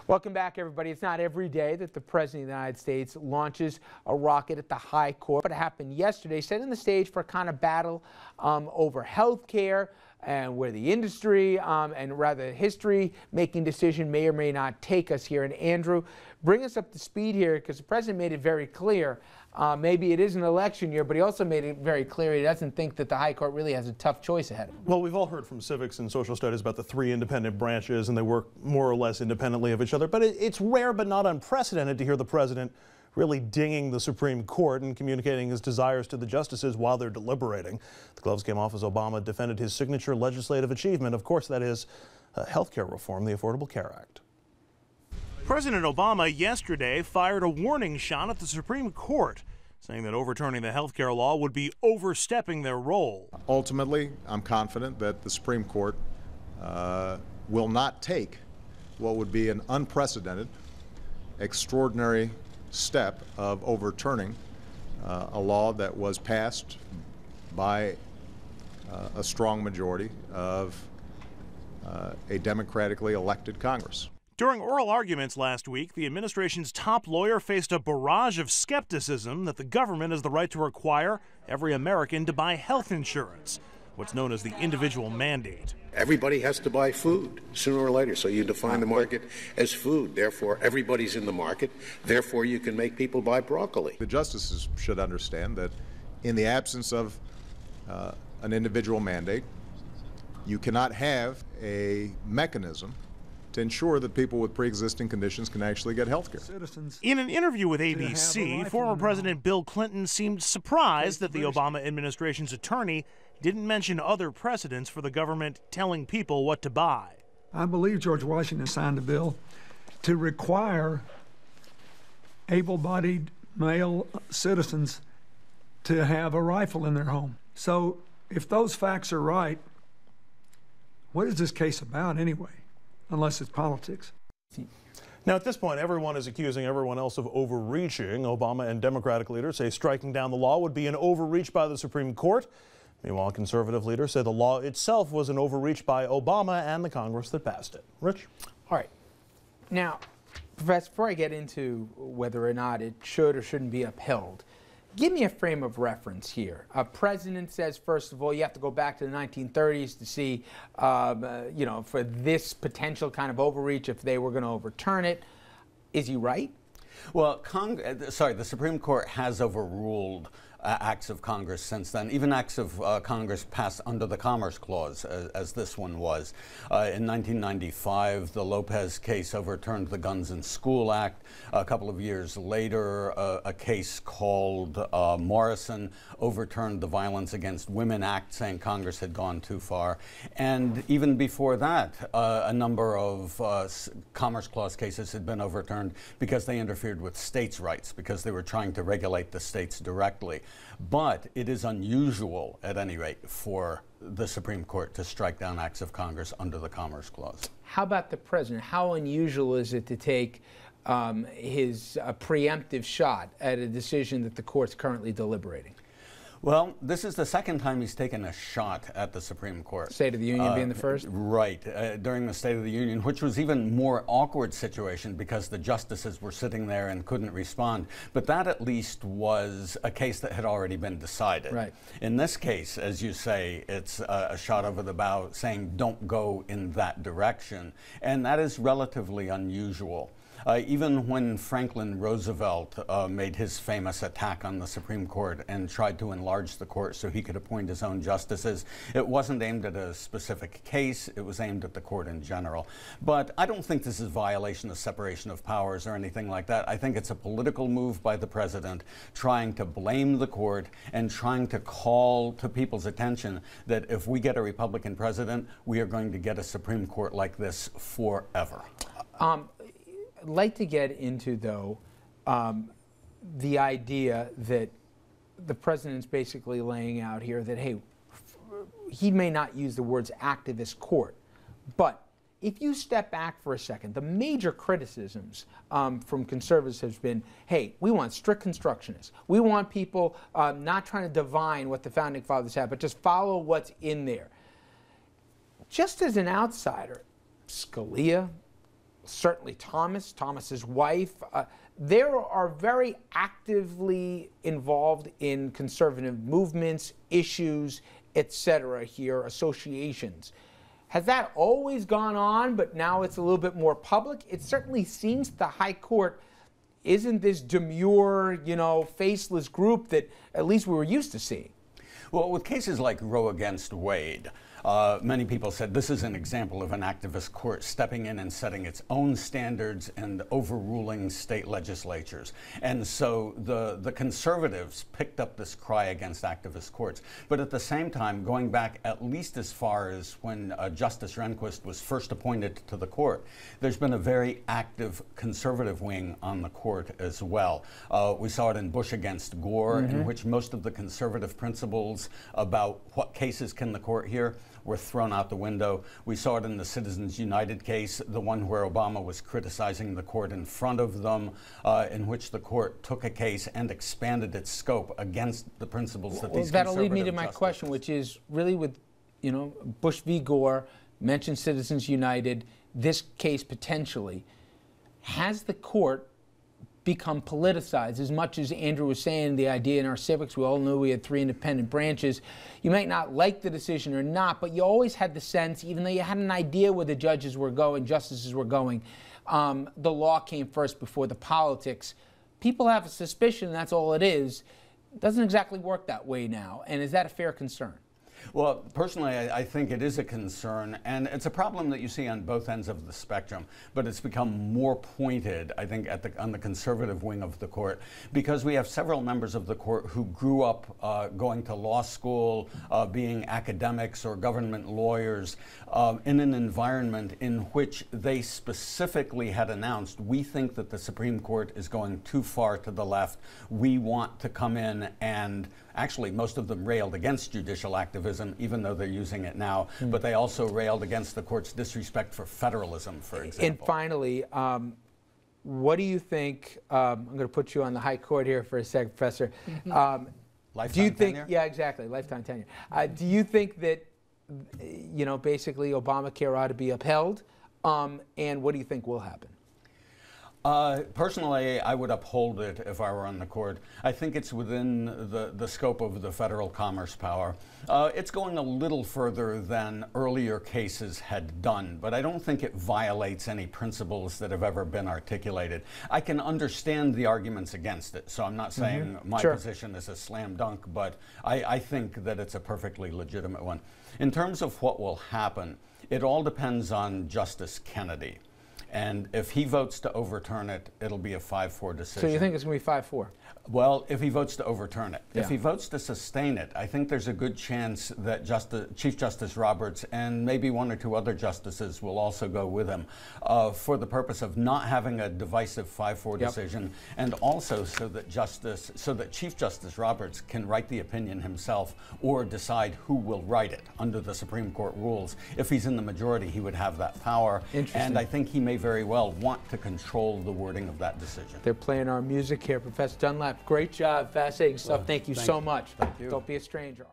Welcome back, everybody. It's not every day that the President of the United States launches a rocket at the High Court, but it happened yesterday, setting the stage for a kind of battle over health care and where the industry and rather history-making decision may or may not take us here. And Andrew, bring us up to speed here, because the President made it very clear. Maybe it is an election year, but he also made it very clear he doesn't think that the High Court really has a tough choice ahead of him. Well, we've all heard from civics and social studies about the three independent branches, and they work more or less independently of each other. But it's rare but not unprecedented to hear the President really dinging the Supreme Court and communicating his desires to the justices while they're deliberating. The gloves came off as Obama defended his signature legislative achievement. Of course, that is health care reform, the Affordable Care Act. President Obama yesterday fired a warning shot at the Supreme Court, saying that overturning the health care law would be overstepping their role. Ultimately, I'm confident that the Supreme Court will not take what would be an unprecedented, extraordinary step of overturning a law that was passed by a strong majority of a democratically elected Congress. During oral arguments last week, the administration's top lawyer faced a barrage of skepticism that the government has the right to require every American to buy health insurance, what's known as the individual mandate. Everybody has to buy food sooner or later, so you define the market as food. Therefore, everybody's in the market. Therefore, you can make people buy broccoli. The justices should understand that in the absence of an individual mandate, you cannot have a mechanism to ensure that people with pre-existing conditions can actually get health care. In an interview with ABC, former President Bill Clinton seemed surprised that the Obama administration's attorney didn't mention other precedents for the government telling people what to buy. I believe George Washington signed a bill to require able-bodied male citizens to have a rifle in their home. So if those facts are right, what is this case about anyway? Unless it's politics. Now, at this point, everyone is accusing everyone else of overreaching. Obama and Democratic leaders say striking down the law would be an overreach by the Supreme Court. Meanwhile, conservative leaders say the law itself was an overreach by Obama and the Congress that passed it. Rich? All right. Now, Professor, before I get into whether or not it should or shouldn't be upheld, give me a frame of reference here. A president says, first of all, you have to go back to the 1930s to see, you know, for this potential kind of overreach if they were going to overturn it. Is he right? Well, the Supreme Court has overruled acts of Congress since then, even acts of Congress passed under the Commerce Clause, as this one was. In 1995, the Lopez case overturned the Guns in School Act. A couple of years later, a case called Morrison overturned the Violence Against Women Act, saying Congress had gone too far. And even before that, a number of Commerce Clause cases had been overturned because they interfered with states' rights, because they were trying to regulate the states directly. But it is unusual, at any rate, for the Supreme Court to strike down acts of Congress under the Commerce Clause. How about the president? How unusual is it to take his preemptive shot at a decision that the court's currently deliberating? Well, this is the second time he's taken a shot at the Supreme Court. State of the Union being the first? Right. During the State of the Union, which was even more awkward situation because the justices were sitting there and couldn't respond. But that at least was a case that had already been decided. Right. In this case, as you say, it's a shot over the bow saying don't go in that direction. And that is relatively unusual. Even when Franklin Roosevelt made his famous attack on the Supreme Court and tried to enlarge the court so he could appoint his own justices, it wasn't aimed at a specific case, it was aimed at the court in general. But I don't think this is a violation of separation of powers or anything like that. I think it's a political move by the president trying to blame the court and trying to call to people's attention that if we get a Republican president, we are going to get a Supreme Court like this forever. I'd like to get into, though, the idea that the president's basically laying out here that, hey, he may not use the words activist court, but if you step back for a second, the major criticisms from conservatives has been, hey, we want strict constructionists. We want people not trying to divine what the founding fathers had, but just follow what's in there. Just as an outsider, Scalia, certainly Thomas's wife, they are very actively involved in conservative movements, issues, etc. here, associations. Has that always gone on, but now it's a little bit more public? It certainly seems the High Court isn't this demure, faceless group that at least we were used to seeing. Well, with cases like Roe against Wade, many people said this is an example of an activist court stepping in and setting its own standards and overruling state legislatures. And so the conservatives picked up this cry against activist courts. But at the same time, going back at least as far as when Justice Rehnquist was first appointed to the court, there's been a very active conservative wing on the court as well. We saw it in Bush against Gore, in which most of the conservative principles about what cases can the court hear were thrown out the window. We saw it in the Citizens United case, the one where Obama was criticizing the court in front of them, in which the court took a case and expanded its scope against the principles that these that'll lead me to conservative my justices. question, which is really with, Bush v. Gore, mentioned Citizens United, this case potentially. Has the court become politicized? As much as Andrew was saying, the idea in our civics, we all knew we had 3 independent branches. You might not like the decision or not, but you always had the sense, even though you had an idea where the justices were going, the law came first before the politics. People have a suspicion that's all it is. It doesn't exactly work that way now. And is that a fair concern? Well, personally, I think it is a concern, and it's a problem that you see on both ends of the spectrum, but it's become more pointed, I think, on the conservative wing of the court, because we have several members of the court who grew up going to law school, being academics or government lawyers, in an environment in which they specifically had announced, we think that the Supreme Court is going too far to the left. We want to come in and actually, most of them railed against judicial activism, even though they're using it now. But they also railed against the court's disrespect for federalism, for example. And finally, what do you think? I'm going to put you on the High Court here for a second, Professor. Lifetime tenure? Yeah, exactly, lifetime tenure. Do you think that, basically Obamacare ought to be upheld? And what do you think will happen? Personally, I would uphold it if I were on the court. I think it's within the scope of the federal commerce power. It's going a little further than earlier cases had done, but I don't think it violates any principles that have ever been articulated. I can understand the arguments against it, so I'm not saying my position is a slam dunk, but I think that it's a perfectly legitimate one. In terms of what will happen, it all depends on Justice Kennedy. And if he votes to overturn it, it'll be a 5-4 decision. So you think it's going to be 5-4? Well, if he votes to overturn it. Yeah. If he votes to sustain it, I think there's a good chance that Chief Justice Roberts and maybe 1 or 2 other justices will also go with him for the purpose of not having a divisive 5-4 decision, and also so that Chief Justice Roberts can write the opinion himself or decide who will write it under the Supreme Court rules. If he's in the majority, he would have that power. And I think he may very well want to control the wording of that decision. They're playing our music here. Professor Dunlap, great job, fascinating stuff. Thank you so much. Thank you. Don't be a stranger.